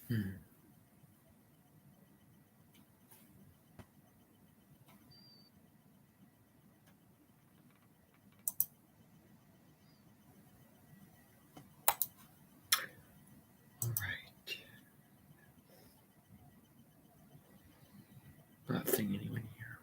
Hmm. All right. Not seeing anyone here.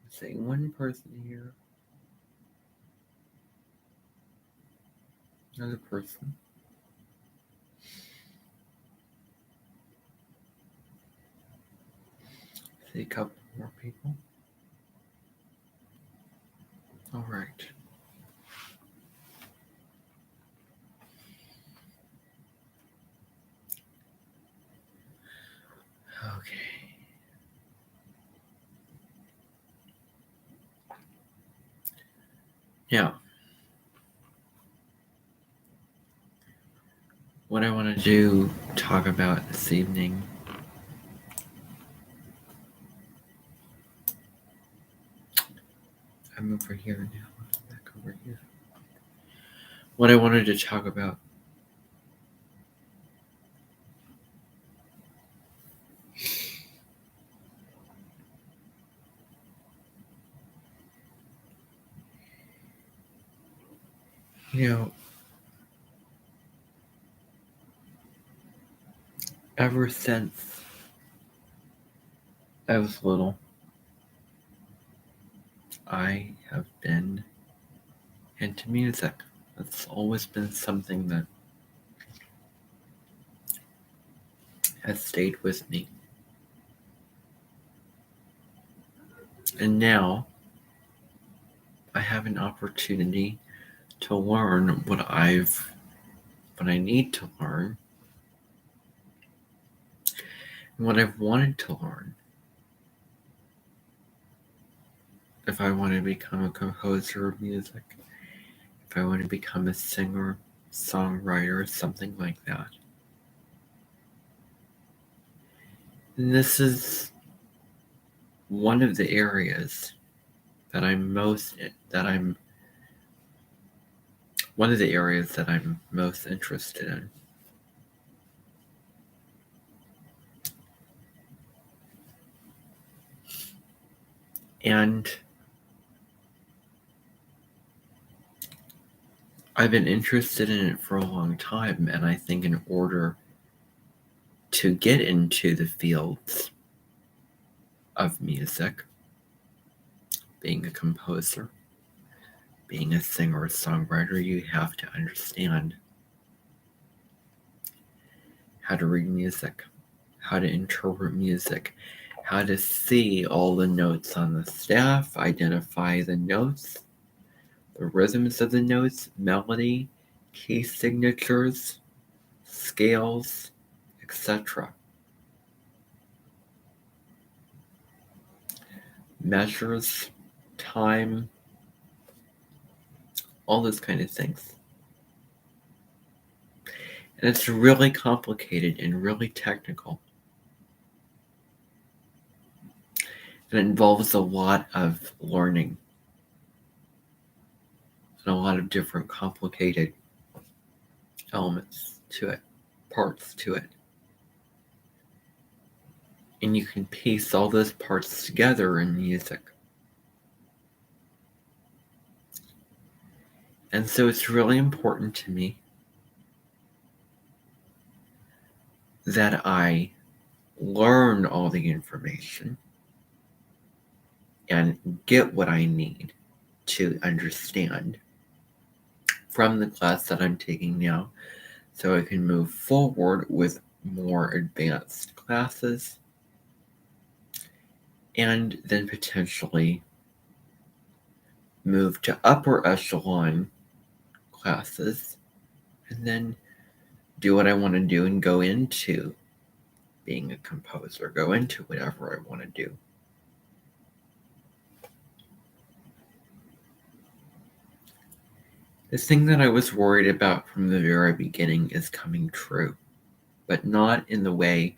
I'm seeing one person here. Another person. See a couple more people. All right. Okay. Now, what I want to talk about this evening I'm over here now. I'm back over here. What I wanted to talk about you know, ever since I was little, I have been into music. It's always been something that has stayed with me. And now I have an opportunity to learn what I need to learn and what I've wanted to learn. If I want to become a composer of music, if I want to become a singer, songwriter, something like that. And this is one of the areas that I'm most interested in. And I've been interested in it for a long time, and I think in order to get into the fields of music, being a composer, being a singer or songwriter, you have to understand how to read music, how to interpret music, how to see all the notes on the staff, identify the notes, the rhythms of the notes, melody, key signatures, scales, etc. Measures, time, all those kind of things. And it's really complicated and really technical. And it involves a lot of learning and a lot of different complicated elements to it, parts to it. And you can piece all those parts together in music. And so it's really important to me that I learn all the information and get what I need to understand from the class that I'm taking now so I can move forward with more advanced classes and then potentially move to upper echelon classes and then do what I want to do and go into being a composer, go into whatever I want to do. The thing that I was worried about from the very beginning is coming true, but not in the way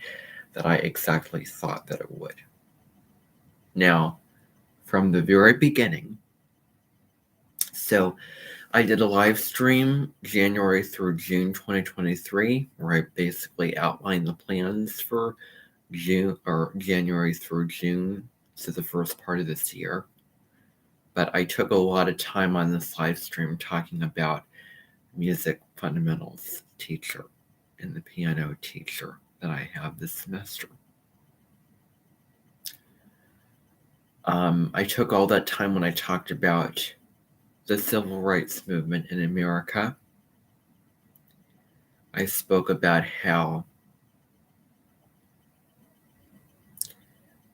that I exactly thought that it would. Now, from the very beginning, so I did a live stream January through June 2023, where I basically outlined the plans for January through June, so the first part of this year. But I took a lot of time on this live stream talking about music fundamentals teacher and the piano teacher that I have this semester. I took all that time when I talked about the civil rights movement in America. I spoke about how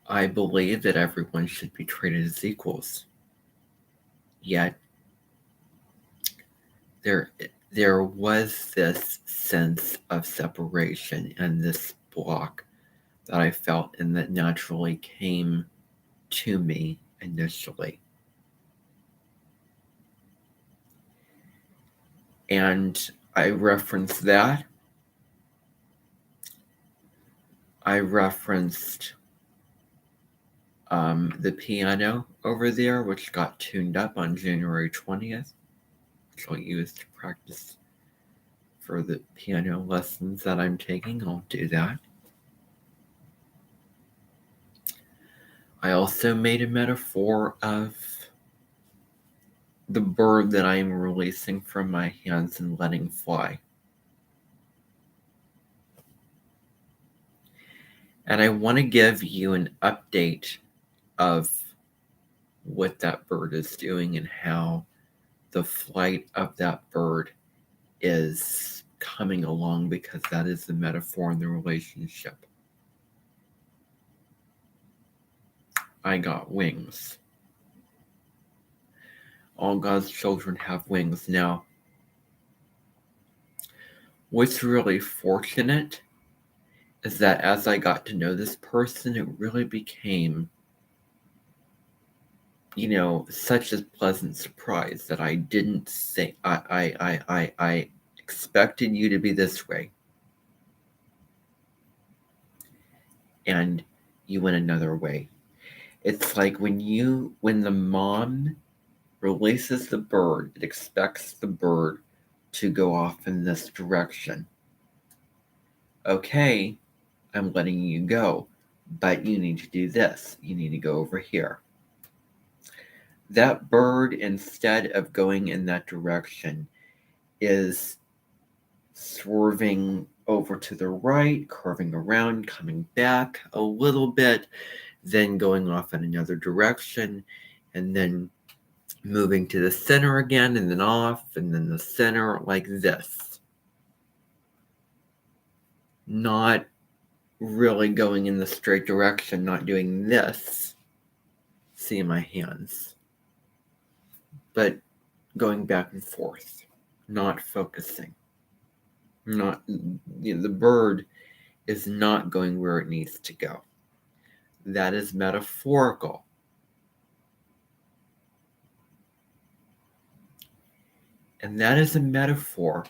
I believe that everyone should be treated as equals. Yet, there was this sense of separation and this block that I felt and that naturally came to me initially. And I referenced that. I referenced the piano over there, which got tuned up on January 20th, which I'll use to practice for the piano lessons that I'm taking. I'll do that. I also made a metaphor of the bird that I am releasing from my hands and letting fly. And I want to give you an update of what that bird is doing and how the flight of that bird is coming along, because that is the metaphor in the relationship. I got wings. All God's children have wings. Now, what's really fortunate is that as I got to know this person, it really became, such a pleasant surprise that I didn't say, I expected you to be this way. And you went another way. It's like when the mom releases the bird, it expects the bird to go off in this direction. Okay, I'm letting you go, but you need to do this. You need to go over here. That bird, instead of going in that direction, is swerving over to the right, curving around, coming back a little bit, then going off in another direction, and then moving to the center again, and then off, and then the center, like this. Not really going in the straight direction, not doing this. See my hands. But going back and forth, not focusing. The bird is not going where it needs to go. That is metaphorical. And that is a metaphor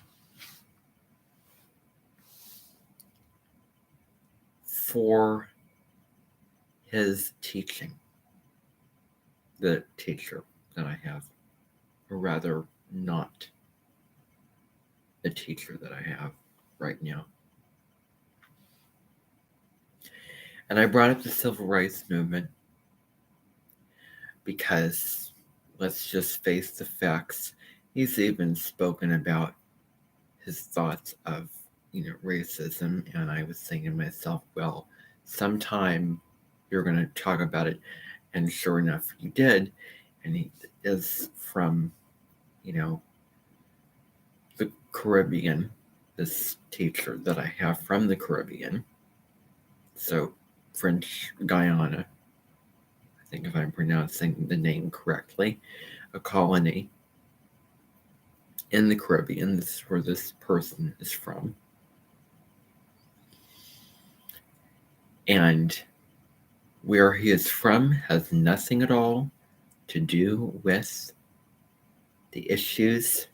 for his teaching, the teacher that I have, or rather not the teacher that I have right now. And I brought up the civil rights movement because, let's just face the facts, he's even spoken about his thoughts of, racism, and I was thinking to myself, well, sometime you're going to talk about it, and sure enough, he did, and he is from, the Caribbean, this teacher that I have from the Caribbean, so French Guiana, I think if I'm pronouncing the name correctly, a colony in the Caribbean. This is where this person is from. And where he is from has nothing at all to do with the issues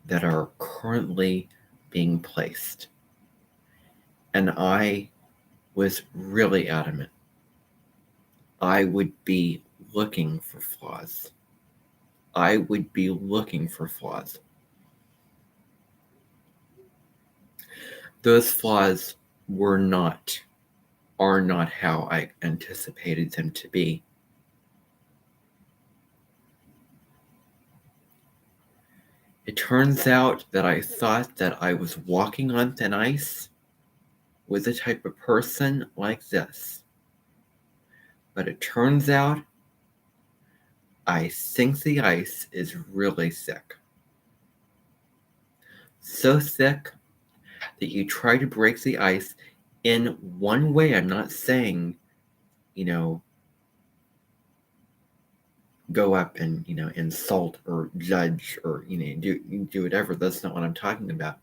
that are currently being placed. And I was really adamant. I would be looking for flaws. I would be looking for flaws. Those flaws are not how I anticipated them to be. It turns out that I thought that I was walking on thin ice with a type of person like this. But it turns out I think the ice is really thick. So thick that you try to break the ice in one way. I'm not saying, go up and, insult or judge or, do whatever. That's not what I'm talking about.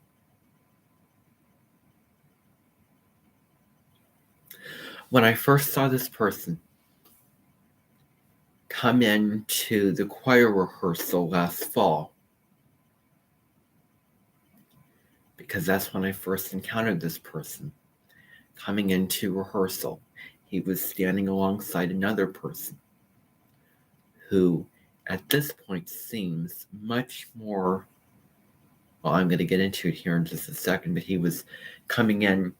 When I first saw this person come into the choir rehearsal last fall, because that's when I first encountered this person coming into rehearsal, he was standing alongside another person who at this point seems much more, well, I'm going to get into it here in just a second, but he was coming in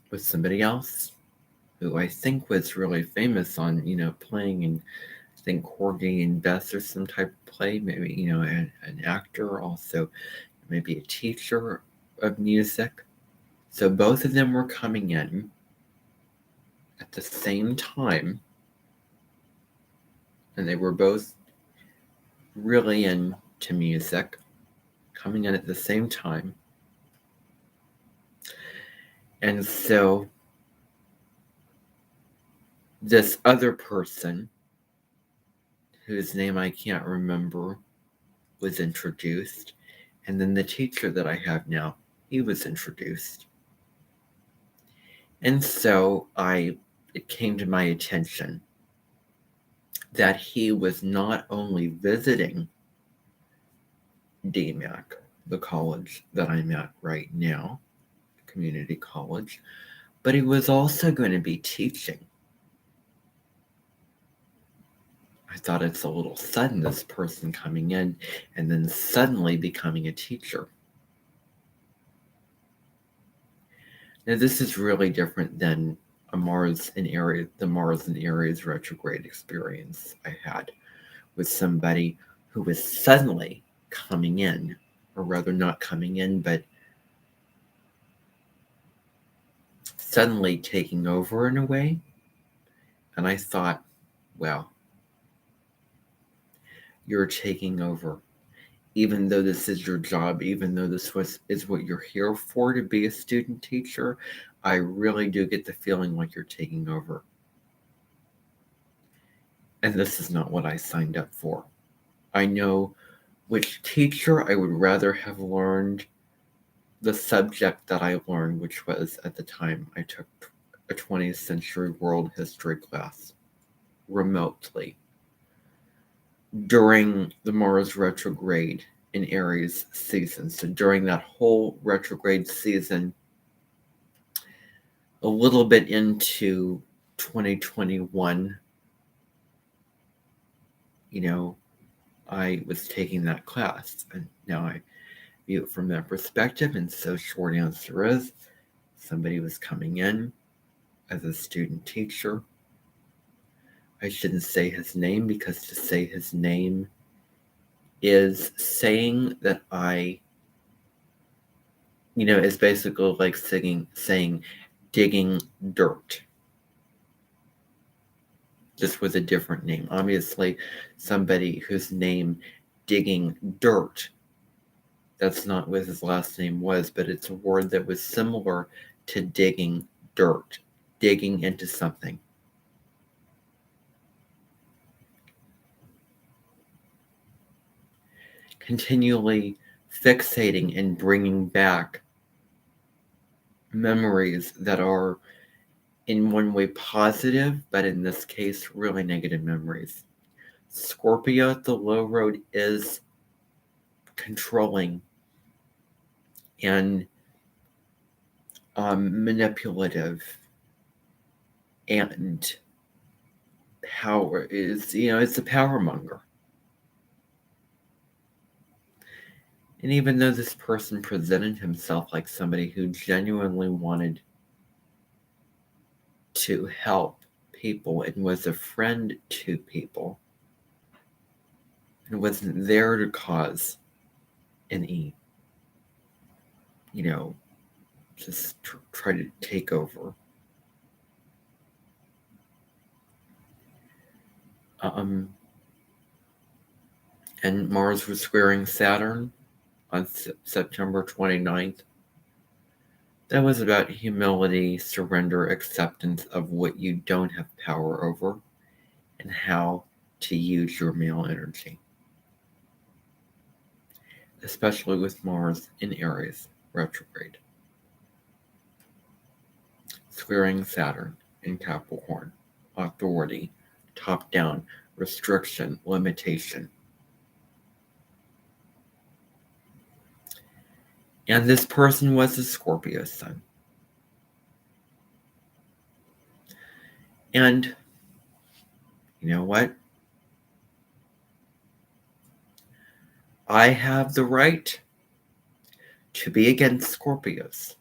with somebody else who I think was really famous on, playing in, I think, Corgi and Bess or some type of play, maybe, an actor, also maybe a teacher of music. So both of them were coming in at the same time, and they were both really into music, coming in at the same time. And so this other person, whose name I can't remember, was introduced. And then the teacher that I have now, he was introduced. And so it came to my attention that he was not only visiting DMAC, the college that I'm at right now, community college, but he was also going to be teaching. I thought it's a little sudden, this person coming in and then suddenly becoming a teacher. Now, this is really different than the Mars and Aries retrograde experience I had with somebody who was suddenly coming in, or rather not coming in, but suddenly taking over in a way. And I thought, well, you're taking over. Even though this is your job, even though is what you're here for, to be a student teacher, I really do get the feeling like you're taking over. And this is not what I signed up for. I know which teacher I would rather have learned the subject that I learned, which was, at the time, I took a 20th century world history class remotely during the Mars retrograde in Aries season. So during that whole retrograde season, a little bit into 2021, I was taking that class, and now I view it from that perspective. And so short answer is, somebody was coming in as a student teacher. I shouldn't say his name, because to say his name is saying that is basically like saying digging dirt, just with a different name. Obviously, somebody whose name digging dirt, that's not what his last name was, but it's a word that was similar to digging dirt, digging into something. Continually fixating and bringing back memories that are in one way positive, but in this case, really negative memories. Scorpio at the low road is controlling and manipulative and power is, it's a power monger. And even though this person presented himself like somebody who genuinely wanted to help people and was a friend to people and wasn't there to cause any, just try to take over. And Mars was squaring Saturn on September 29th. That was about humility, surrender, acceptance of what you don't have power over, and how to use your male energy. Especially with Mars in Aries retrograde. Squaring Saturn in Capricorn. Authority, top down, restriction, limitation. And this person was a Scorpio sun. And you know what? I have the right to be against Scorpios,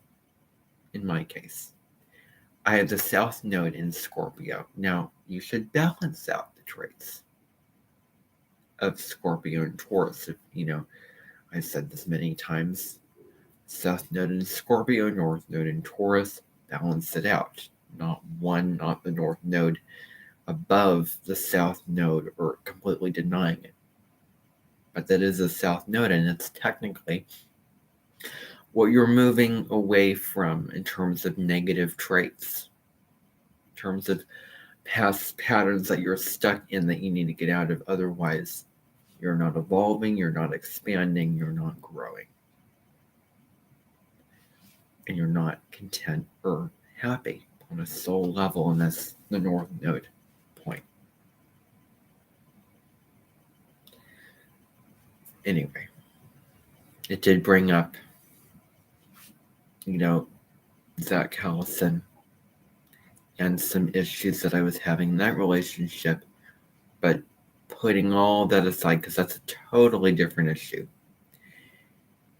in my case. I have the South Node in Scorpio. Now, you should balance out the traits of Scorpio and Taurus. I've said this many times. South Node in Scorpio, North Node in Taurus, balance it out. Not the North Node above the South Node or completely denying it. But that is a South Node, and it's technically what you're moving away from in terms of negative traits, in terms of past patterns that you're stuck in that you need to get out of. Otherwise, you're not evolving, you're not expanding, you're not growing. And you're not content or happy on a soul level, and that's the North Node point. Anyway, it did bring up, Zach Callison and some issues that I was having in that relationship, but putting all that aside, because that's a totally different issue.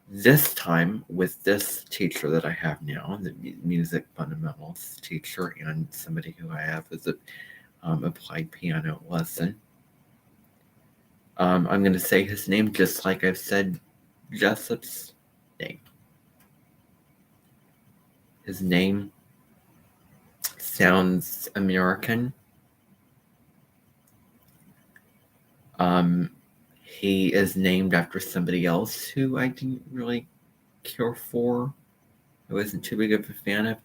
This time, with this teacher that I have now, the music fundamentals teacher, and somebody who I have as a applied piano lesson, I'm going to say his name just like I've said Jessup's name. His name sounds American. He is named after somebody else who I didn't really care for. I wasn't too big of a fan of.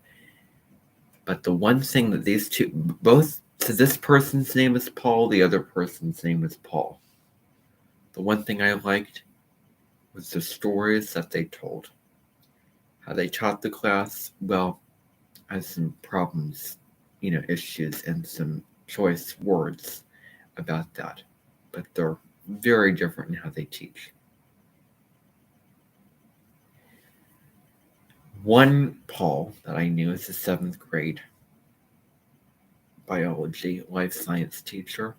But the one thing that these two, both, so this person's name is Paul, the other person's name is Paul. The one thing I liked was the stories that they told. How they taught the class, well, I had some problems, issues and some choice words about that. But they're very different in how they teach. One Paul that I knew as a 7th grade biology life science teacher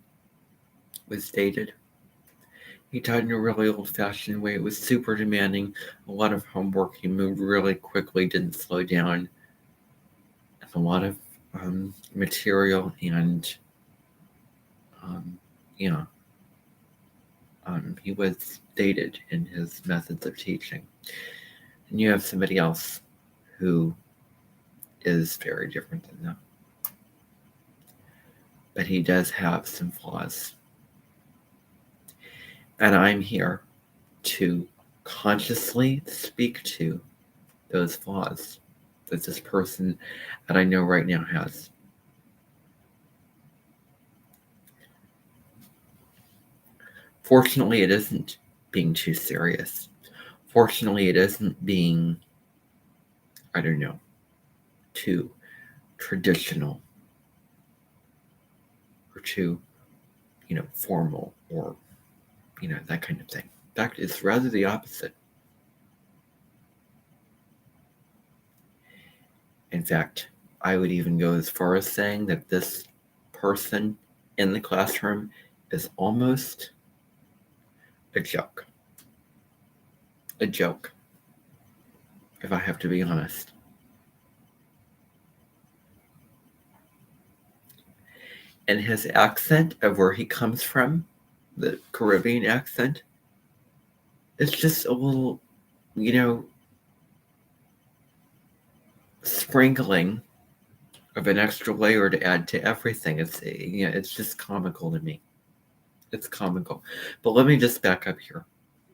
was dated. He taught in a really old-fashioned way. It was super demanding, a lot of homework. He moved really quickly, didn't slow down, and a lot of material and he was dated in his methods of teaching. And you have somebody else who is very different than them. But he does have some flaws. And I'm here to consciously speak to those flaws that this person that I know right now has. Fortunately, it isn't being too serious. Fortunately, it isn't being, too traditional or too, formal or, that kind of thing. In fact, it's rather the opposite. In fact, I would even go as far as saying that this person in the classroom is almost a joke. A joke, if I have to be honest. And his accent of where he comes from, the Caribbean accent, it's just a little, sprinkling of an extra layer to add to everything. It's just comical to me. It's comical. But let me just back up here.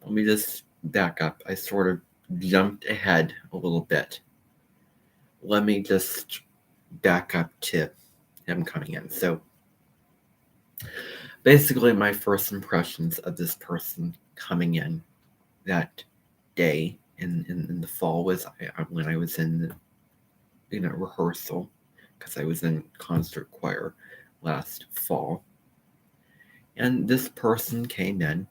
Let me just back up. I sort of jumped ahead a little bit. Let me just back up to him coming in. So basically, my first impressions of this person coming in that day in the fall was when I was in the rehearsal, because I was in concert choir last fall. And this person came in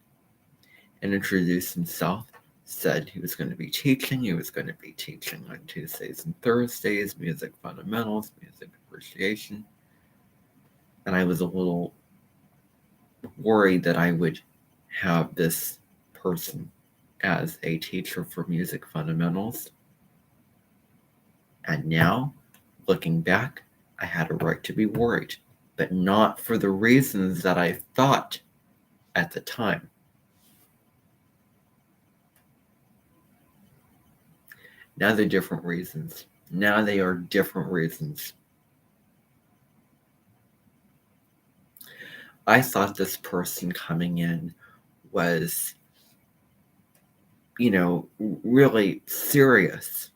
and introduced himself, said he was going to be teaching. He was going to be teaching on Tuesdays and Thursdays, music fundamentals, music appreciation. And I was a little worried that I would have this person as a teacher for music fundamentals. And now, looking back, I had a right to be worried, but not for the reasons that I thought at the time. Now they're different reasons. Now they are different reasons. I thought this person coming in was, really serious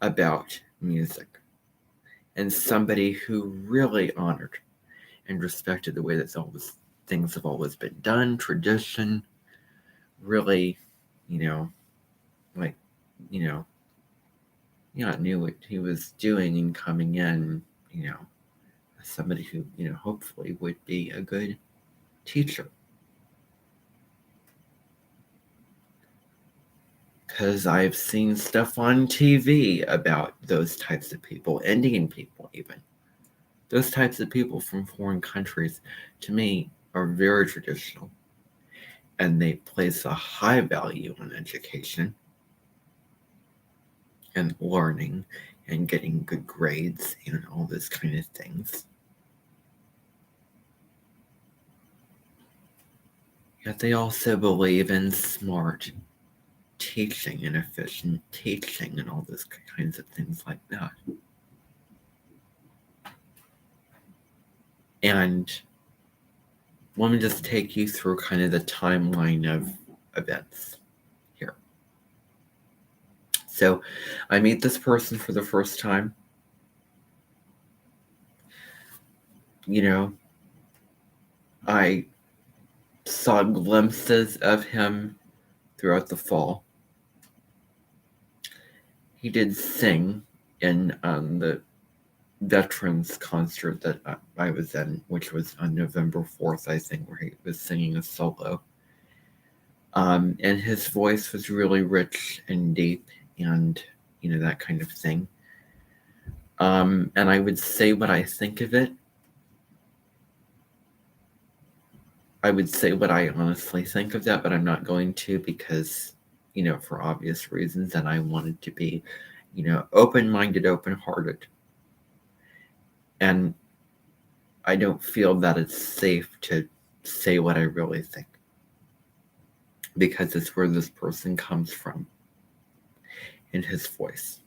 about music and somebody who really honored and respected the way that things have always been done, tradition, really, knew what he was doing and coming in, somebody who, hopefully would be a good teacher. Because I've seen stuff on TV about those types of people, Indian people even. Those types of people from foreign countries, to me, are very traditional. And they place a high value on education and learning and getting good grades and all those kind of things. Yet they also believe in smart teaching and efficient teaching and all those kinds of things like that. And let me just take you through kind of the timeline of events here. So I meet this person for the first time. I saw glimpses of him throughout the fall. He did sing in the veterans concert that I was in, which was on November 4th, I think, where he was singing a solo. And his voice was really rich and deep and, that kind of thing. And I would say what I think of it. I would say what I honestly think of that, but I'm not going to because, for obvious reasons, and I wanted to be, open-minded, open-hearted. And I don't feel that it's safe to say what I really think because it's where this person comes from in his voice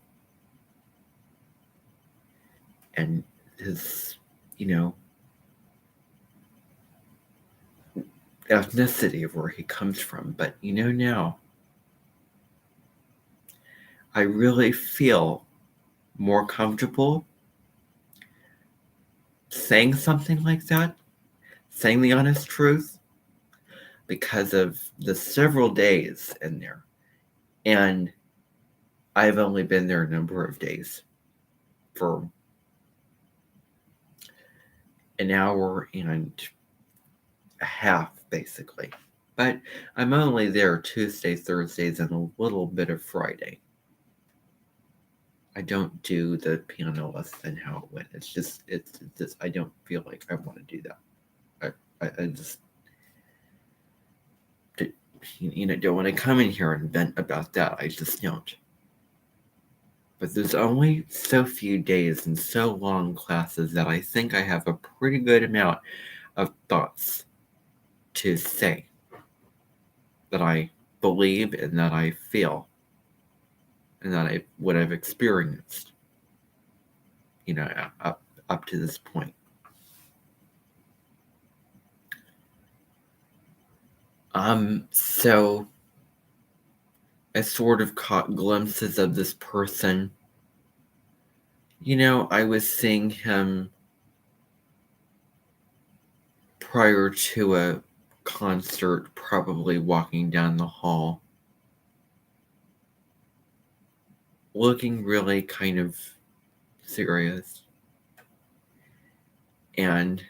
and his, ethnicity of where he comes from. But, now I really feel more comfortable saying something like that, saying the honest truth, because of the several days in there. And I've only been there a number of days for an hour and a half, basically. But I'm only there Tuesday, Thursdays, and a little bit of Friday. I don't do the piano lesson and how it went. It's just I don't feel like I want to do that. I just don't want to come in here and vent about that. I just don't. But there's only so few days and so long classes that I think I have a pretty good amount of thoughts to say that I believe and that I feel and that what I've experienced, up to this point. So I sort of caught glimpses of this person. I was seeing him prior to a concert, probably walking down the hall, looking really kind of serious. And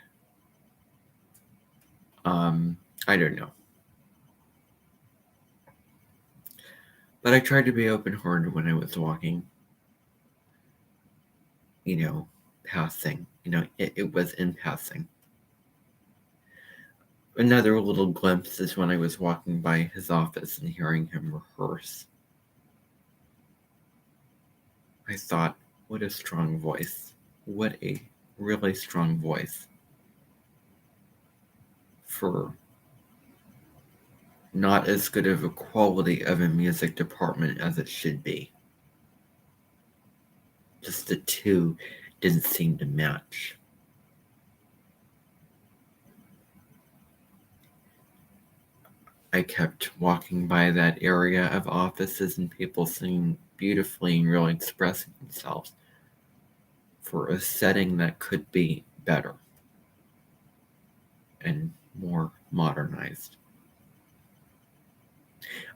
I don't know. But I tried to be open-hearted when I was walking, passing. It was in passing. Another little glimpse is when I was walking by his office and hearing him rehearse. I thought, what a strong voice. What a really strong voice for not as good of a quality of a music department as it should be. Just the two didn't seem to match. I kept walking by that area of offices and people singing beautifully and really expressing themselves for a setting that could be better and more modernized.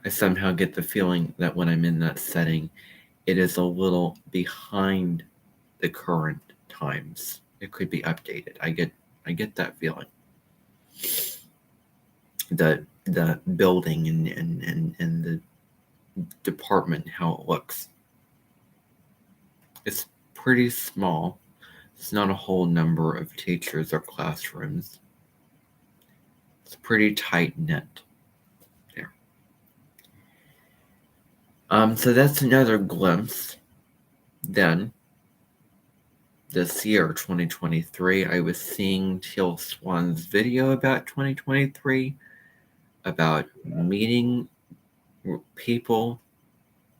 I somehow get the feeling that when I'm in that setting, it is a little behind the current times. It could be updated. I get that feeling. The building and the department, how it looks. It's pretty small. It's not a whole number of teachers or classrooms. It's pretty tight-knit there. So that's another glimpse. Then, this year, 2023, I was seeing Teal Swan's video about 2023, about meeting people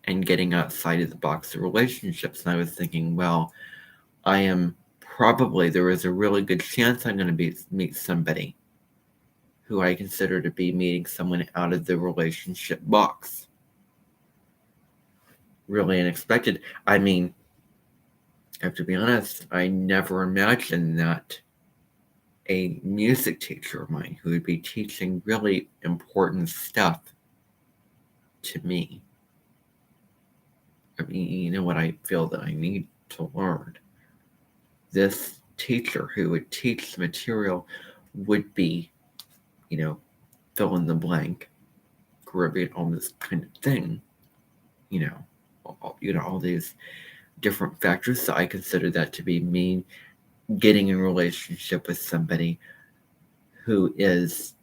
and getting outside of the box of relationships. And I was thinking, well, there is a really good chance I'm going to meet somebody who I consider to be meeting someone out of the relationship box. Really unexpected. I mean, I have to be honest, I never imagined that a music teacher of mine who would be teaching really important stuff to me. I mean, what I feel that I need to learn. This teacher who would teach the material would be, fill in the blank, Caribbean, all this kind of thing, all these different factors. So I consider that to be me getting in a relationship with somebody who is,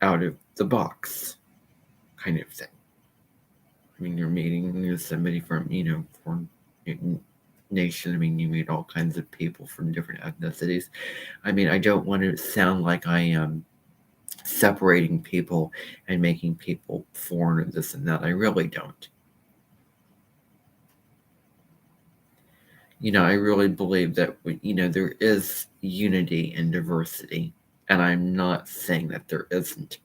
out of the box kind of thing. I mean, you're meeting somebody from, foreign nation. I mean, you meet all kinds of people from different ethnicities. I mean, I don't want to sound like I am separating people and making people foreign or this and that. I really don't. I really believe that, there is unity and diversity. And I'm not saying that there isn't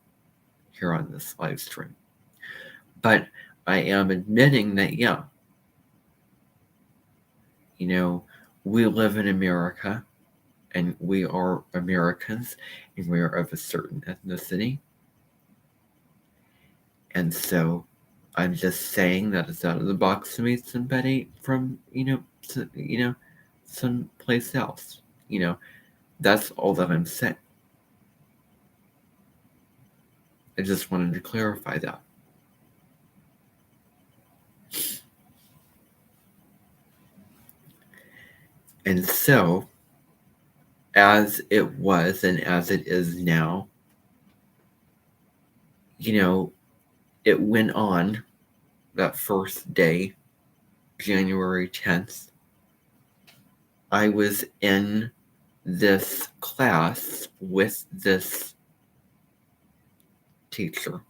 here on this live stream. But I am admitting that, yeah, we live in America and we are Americans and we are of a certain ethnicity. And so I'm just saying that it's out of the box to meet somebody from, someplace else. That's all that I'm saying. I just wanted to clarify that. And so, as it was and as it is now, it went on that first day, January 10th. I was in this class with this teacher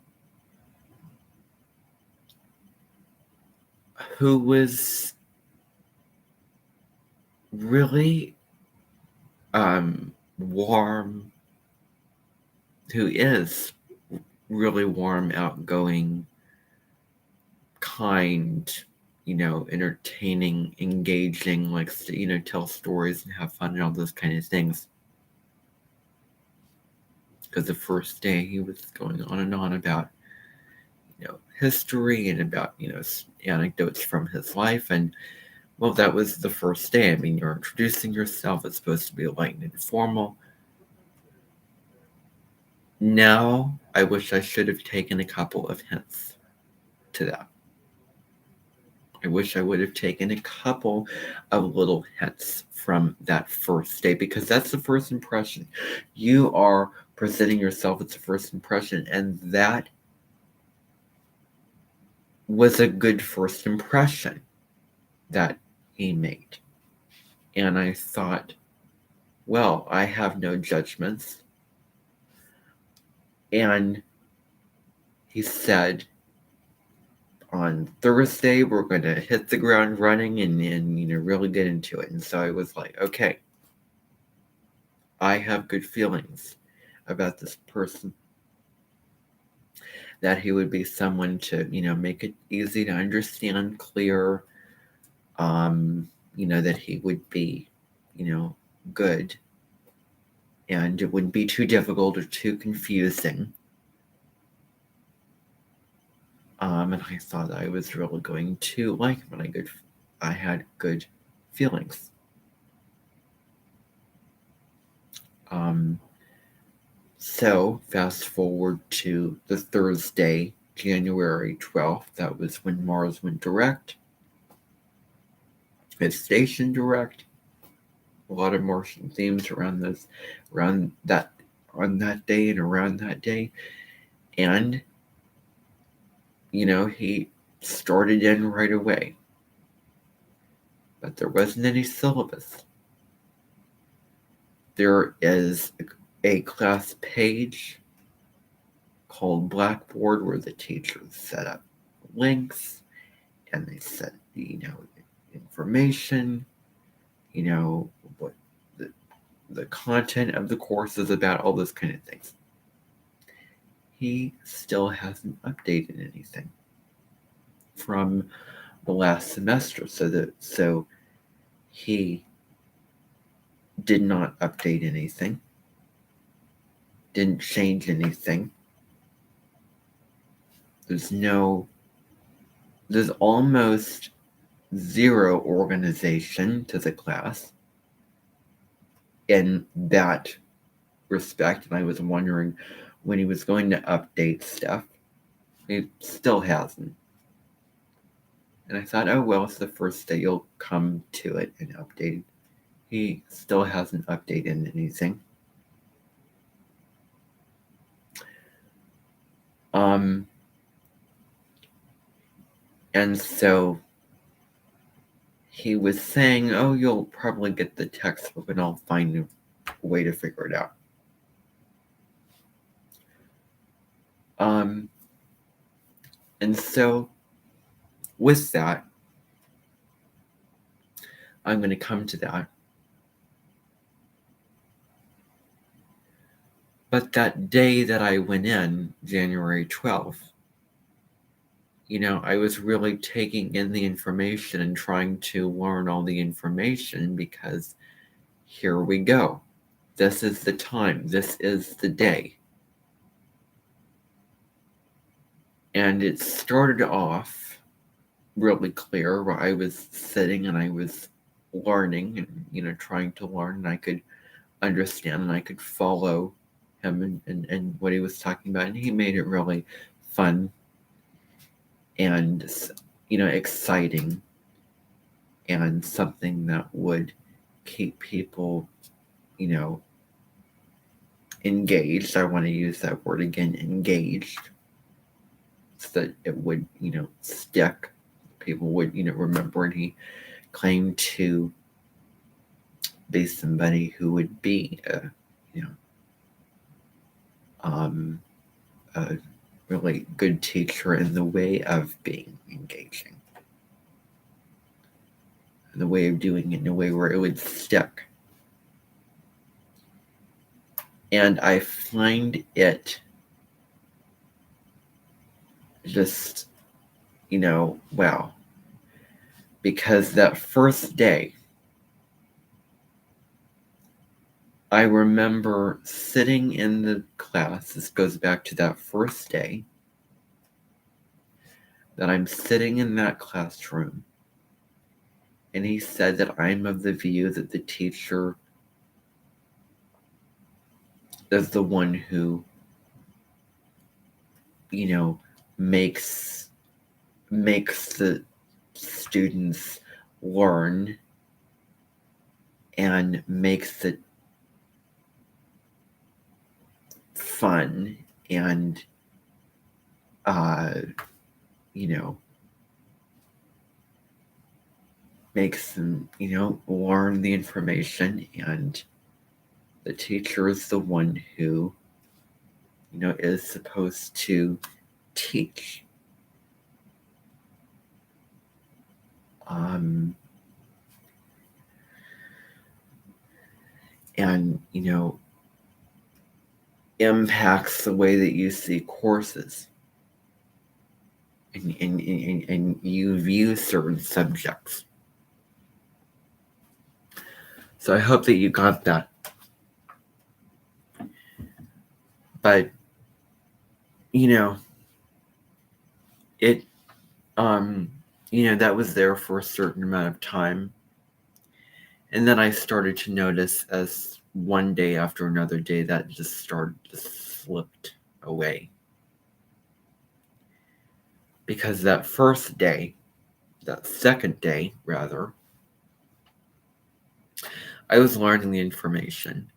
who was really warm, who is really warm, outgoing, kind, entertaining, engaging, likes to, tell stories and have fun and all those kind of things. Because the first day he was going on and on about, history and about, anecdotes from his life. And, well, that was the first day. I mean, you're introducing yourself. It's supposed to be light and informal. Now, I wish I should have taken a couple of hints to that. I wish I would have taken a couple of little hints from that first day, because that's the first impression. You are presenting yourself as the first impression, and that was a good first impression that he made. And I thought, well, I have no judgments. And he said, on Thursday, we're going to hit the ground running and really get into it. And so I was like, okay, I have good feelings about this person, that he would be someone to, make it easy to understand, clear, that he would be, good, and it wouldn't be too difficult or too confusing. And I thought I was really going to like him, and I had good feelings. So fast forward to the Thursday, January 12th. That was when Mars went direct. It's station direct. A lot of Martian themes on that day and around that day. And, he started in right away. But there wasn't any syllabus. There is a class page called Blackboard where the teachers set up links and they set, information, what the content of the course is about, all those kind of things. He still hasn't updated anything from the last semester. So he did not update anything, didn't change anything. There's almost zero organization to the class in that respect. And I was wondering when he was going to update stuff. He still hasn't. And I thought, oh, well, it's the first day, you'll come to it and update. He still hasn't updated anything. And so he was saying, oh, you'll probably get the textbook and I'll find a way to figure it out. And so with that, I'm going to come to that. But that day that I went in, January 12th, I was really taking in the information and trying to learn all the information, because here we go. This is the time. This is the day. And it started off really clear where I was sitting and I was learning and, trying to learn, and I could understand and I could follow him and what he was talking about, and he made it really fun and exciting and something that would keep people engaged. I want to use that word again, engaged, so that it would stick. People would remember. And he claimed to be somebody who would be a really good teacher in the way of being engaging, in the way of doing it in a way where it would stick. And I find it just, wow. Because that first day, I remember sitting in the class. This goes back to that first day that I'm sitting in that classroom. And he said that I'm of the view that the teacher is the one who, makes the students learn and makes it fun and makes them learn the information, and the teacher is the one who is supposed to teach. And impacts the way that you see courses and you view certain subjects. So I hope that you got that. But it that was there for a certain amount of time. And then I started to notice, as one day after another day, that just slipped away. Because that first day, that second day, rather, I was learning the information.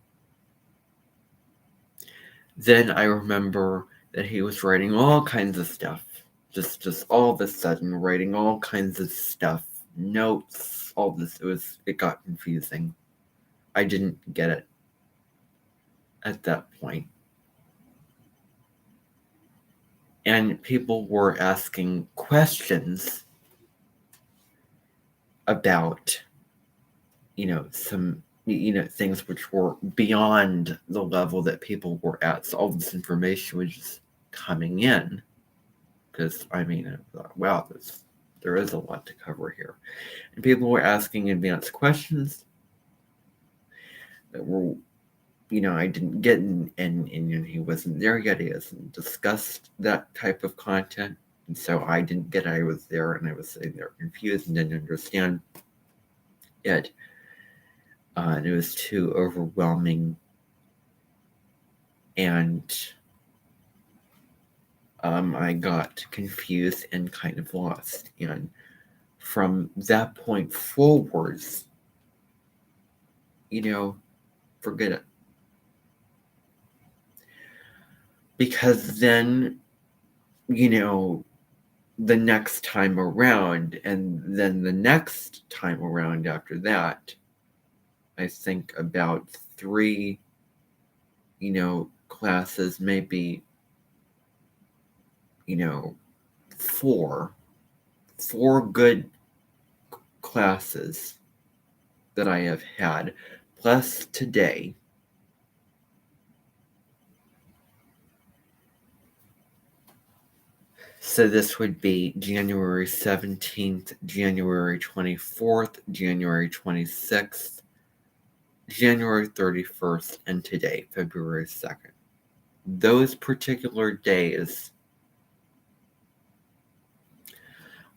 Then I remember that he was writing all kinds of stuff. Just all of a sudden, writing all kinds of stuff, notes, all this. It got confusing. I didn't get it at that point. And people were asking questions about, some, things which were beyond the level that people were at. So all this information was just coming in. Because, I thought, wow, there is a lot to cover here. And people were asking advanced questions that were, I didn't get, and he wasn't there yet. He hasn't discussed that type of content. And so I didn't get it. I was there, and I was sitting there confused and didn't understand it. And it was too overwhelming. And I got confused and kind of lost. And from that point forwards, forget it. Because then, the next time around, and then the next time around after that, I think about 3, classes, maybe, 4 good classes that I have had, plus today. So this would be January 17th, January 24th, January 26th, January 31st, and today, February 2nd. Those particular days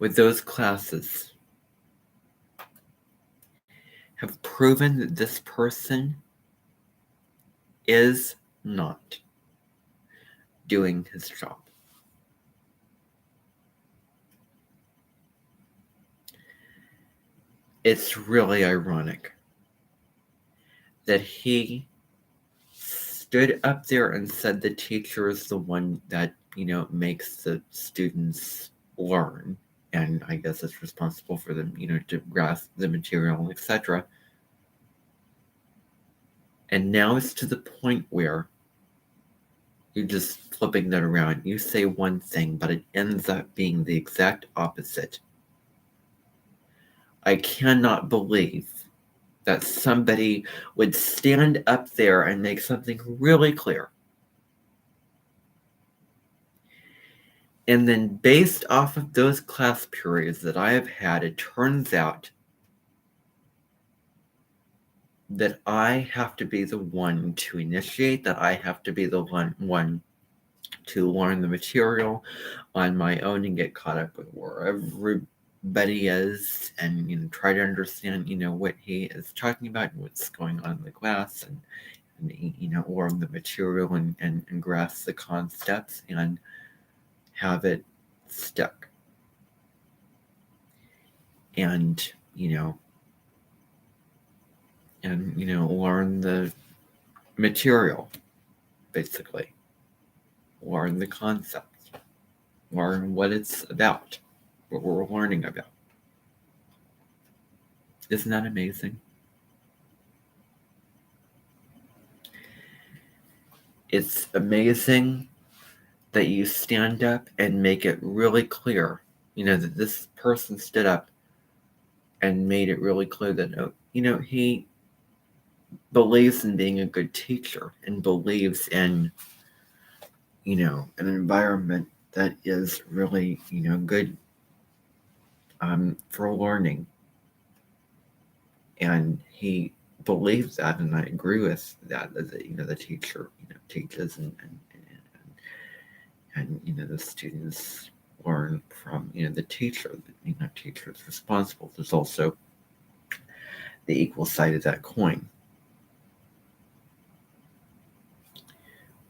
with those classes have proven that this person is not doing his job. It's really ironic that he stood up there and said the teacher is the one that, makes the students learn, and I guess is responsible for them, to grasp the material, etc. And now it's to the point where you're just flipping that around. You say one thing, but it ends up being the exact opposite. I cannot believe that somebody would stand up there and make something really clear. And then based off of those class periods that I have had, it turns out that I have to be the one to initiate, that I have to be the one to learn the material on my own and get caught up with where everybody is, and try to understand what he is talking about and what's going on in the class, and learn the material and grasp the concepts and have it stuck, and learn the material, basically learn the concepts, learn what it's about, what we're learning about. Isn't that amazing? It's amazing that you stand up and make it really clear, that this person stood up and made it really clear that, he believes in being a good teacher and believes in, an environment that is really, good for learning. And he believes that, and I agree with that the teacher, teaches and the students learn from, the teacher. Teacher is responsible. There's also the equal side of that coin,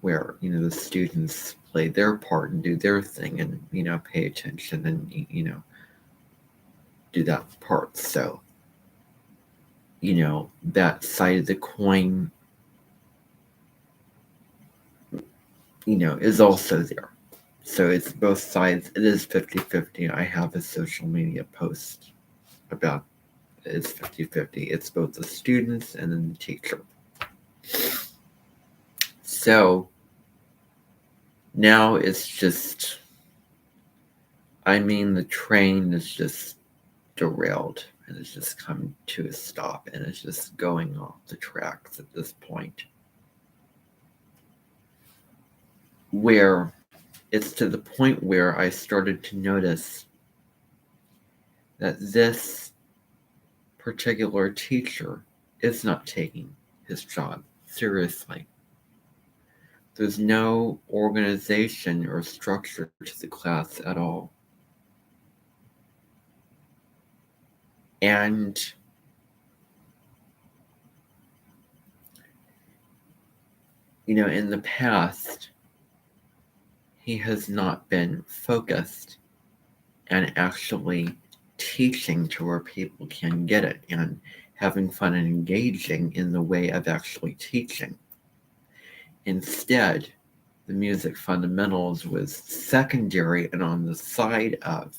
where, the students play their part and do their thing and, pay attention and, do that part. So, that side of the coin, is also there. So it's both sides. It is 50-50. I have a social media post about it's 50-50. It's both the students and then the teacher. So now it's just, the train is just derailed and it's just come to a stop and it's just going off the tracks at this point, where it's to the point where I started to notice that this particular teacher is not taking his job seriously. There's no organization or structure to the class at all. And in the past, he has not been focused and actually teaching to where people can get it and having fun and engaging in the way of actually teaching. Instead, the music fundamentals was secondary and on the side of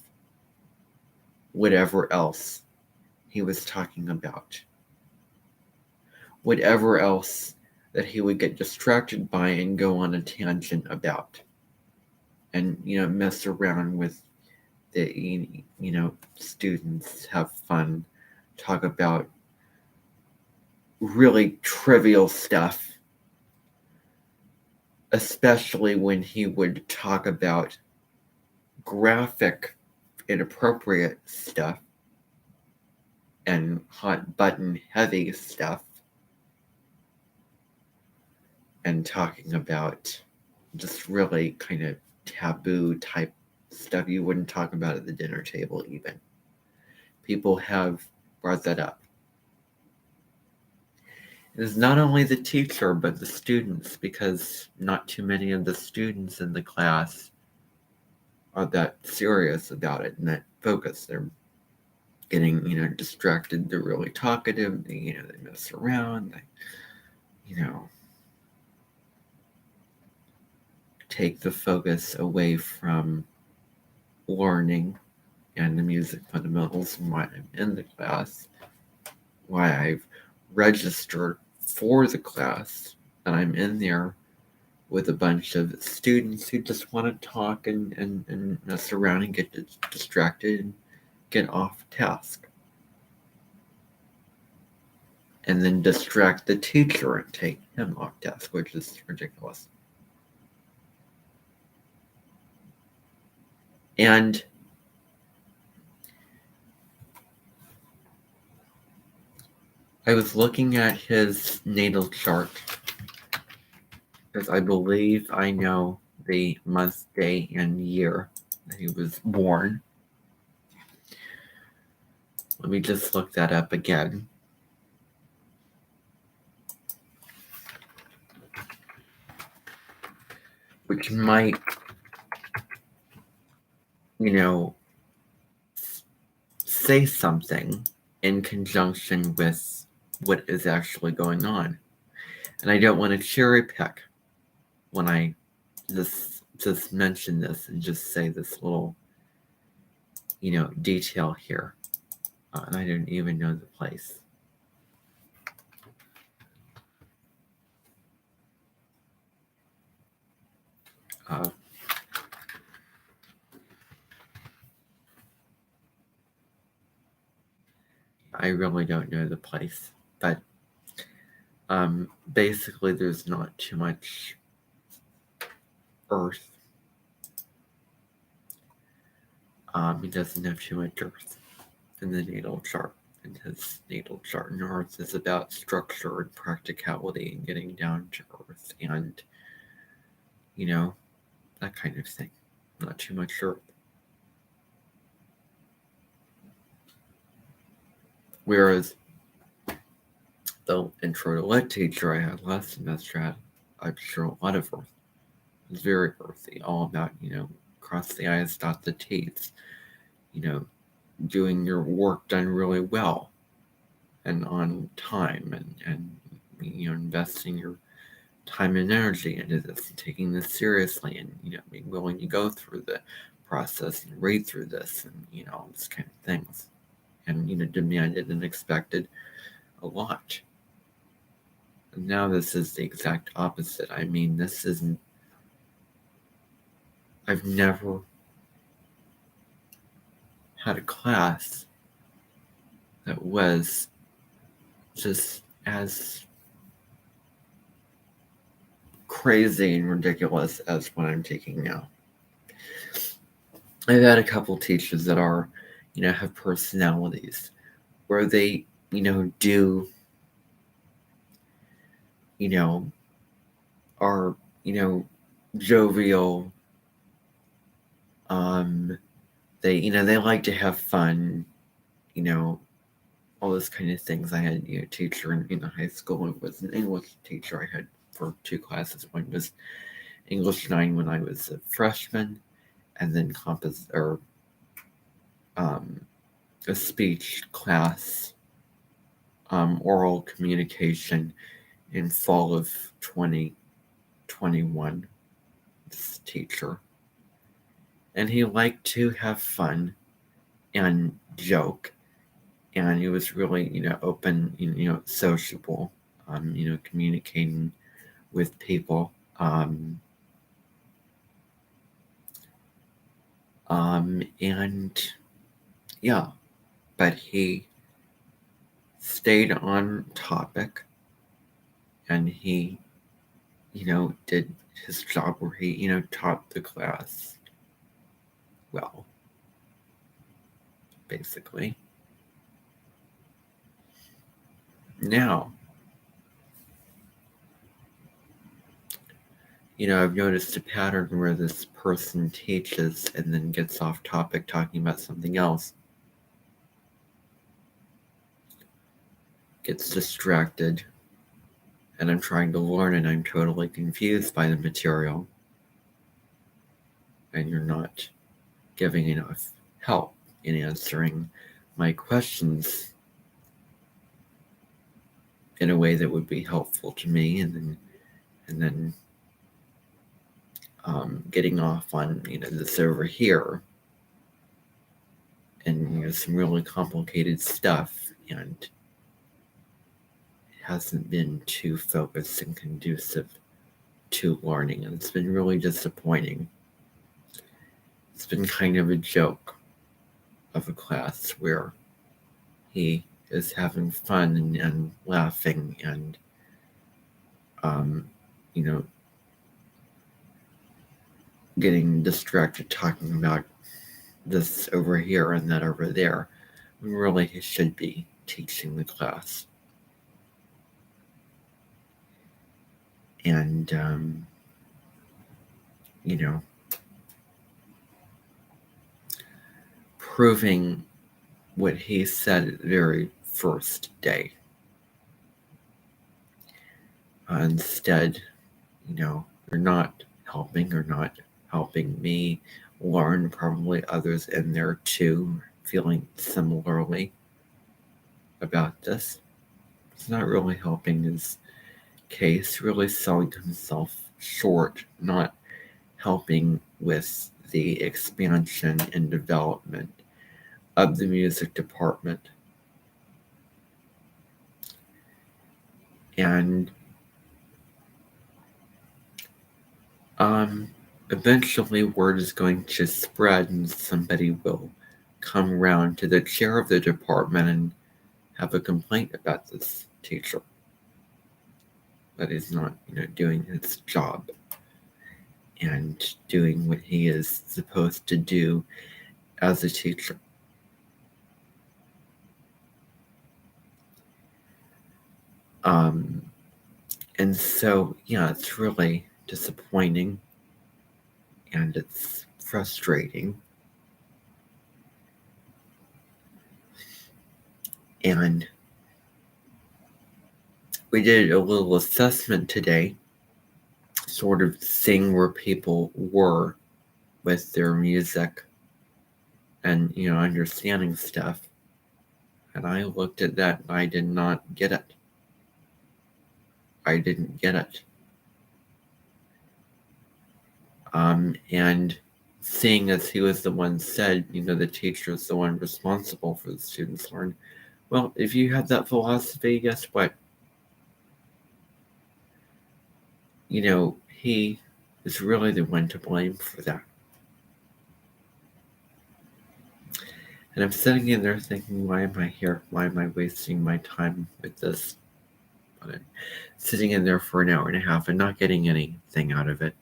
whatever else he was talking about. Whatever else that he would get distracted by and go on a tangent about. And, mess around with the, students, have fun, talk about really trivial stuff, especially when he would talk about graphic, inappropriate stuff and hot button heavy stuff, and talking about just really kind of taboo type stuff you wouldn't talk about at the dinner table even. People have brought that up. is not only the teacher, but the students, because not too many of the students in the class are that serious about it and that focused. They're getting, distracted. They're really talkative. They mess around. They, take the focus away from learning and the music fundamentals and why I'm in the class, why I've registered for the class, and I'm in there with a bunch of students who just want to talk and mess around and get distracted and get off task. And then distract the teacher and take him off task, which is ridiculous. And I was looking at his natal chart because I believe I know the month, day, and year that he was born. Let me just look that up again. Which might, say something in conjunction with what is actually going on. And I don't want to cherry pick when I just mention this and just say this little, detail here. And I don't even know the place. I really don't know the place, but basically there's not too much earth. He doesn't have too much earth in the natal chart. And his natal chart in earth is about structure and practicality and getting down to earth and, that kind of thing. Not too much earth. Whereas the intro to lit teacher I had last semester had, I'm sure, a lot of earth. It was very earthy, all about, cross the I's, dot the T's, doing your work done really well and on time and investing your time and energy into this and taking this seriously and, being willing to go through the process and read through this and, all these kind of things. And, demanded and expected a lot. And now this is the exact opposite. I mean, I've never had a class that was just as crazy and ridiculous as what I'm taking now. I've had a couple teachers that are, have personalities where they, do, are, jovial. They like to have fun, all those kind of things. I had, a teacher in high school. It was an English teacher I had for 2 classes. One was English 9 when I was a freshman, and then a speech class, oral communication in fall of 2021. This teacher, and he liked to have fun and joke, and he was really, open, sociable, communicating with people. And yeah, but he stayed on topic and he, did his job where he, taught the class well, basically. Now, I've noticed a pattern where this person teaches and then gets off topic talking about something else, gets distracted, and I'm trying to learn and I'm totally confused by the material, and you're not giving enough help in answering my questions in a way that would be helpful to me, and then getting off on this over here and some really complicated stuff, and it hasn't been too focused and conducive to learning, and it's been really disappointing. It's been kind of a joke of a class where he is having fun and laughing and you know getting distracted talking about this over here and that over there, when really he should be teaching the class. And proving what he said at the very first day. Instead, you're not helping me learn. Probably others in there too feeling similarly about this. It's not really helping his case, really selling himself short, not helping with the expansion and development of the music department. And eventually word is going to spread and somebody will come around to the chair of the department and have a complaint about this teacher, that he's not doing his job and doing what he is supposed to do as a teacher. And so, it's really disappointing and it's frustrating. And we did a little assessment today, sort of seeing where people were with their music and, understanding stuff. And I looked at that and I did not get it. I didn't get it. And seeing as he was the one said, the teacher is the one responsible for the students' learn. Well, if you had that philosophy, guess what? He is really the one to blame for that. And I'm sitting in there thinking, why am I here? Why am I wasting my time with this? But I'm sitting in there for an hour and a half and not getting anything out of it.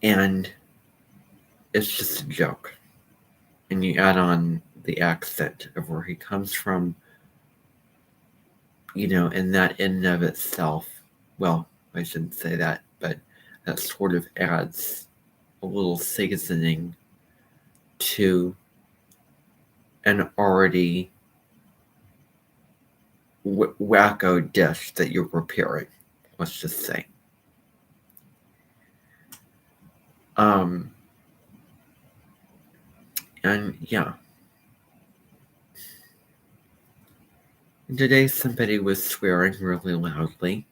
And it's just a joke. And you add on the accent of where he comes from, and that in and of itself, well, I shouldn't say that, but that sort of adds a little seasoning to an already wacko dish that you're preparing, let's just say. And yeah. And today somebody was swearing really loudly,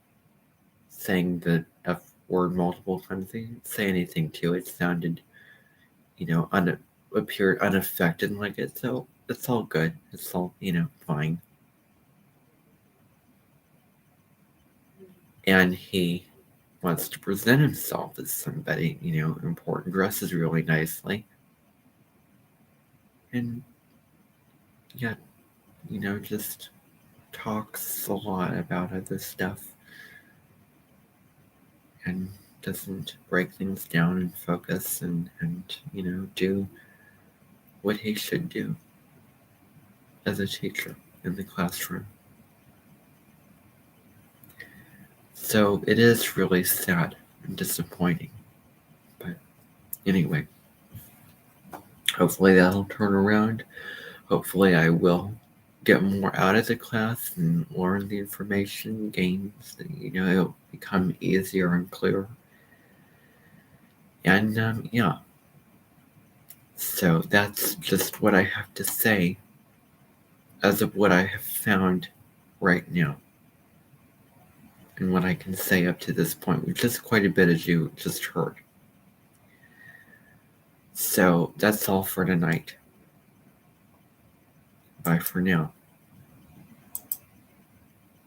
saying the F word multiple times. They didn't say anything to it. It sounded, appeared unaffected like it. So it's all good. It's all, fine. And he wants to present himself as somebody, important, dresses really nicely. And yet, just talks a lot about other stuff and doesn't break things down and focus and do what he should do as a teacher in the classroom. So it is really sad and disappointing. But anyway, Hopefully that'll turn around. Hopefully I will get more out of the class and learn the information, gains, it'll become easier and clearer. And yeah, so that's just what I have to say as of what I have found right now. And what I can say up to this point, which is quite a bit, as you just heard. So that's all for tonight. Bye for now.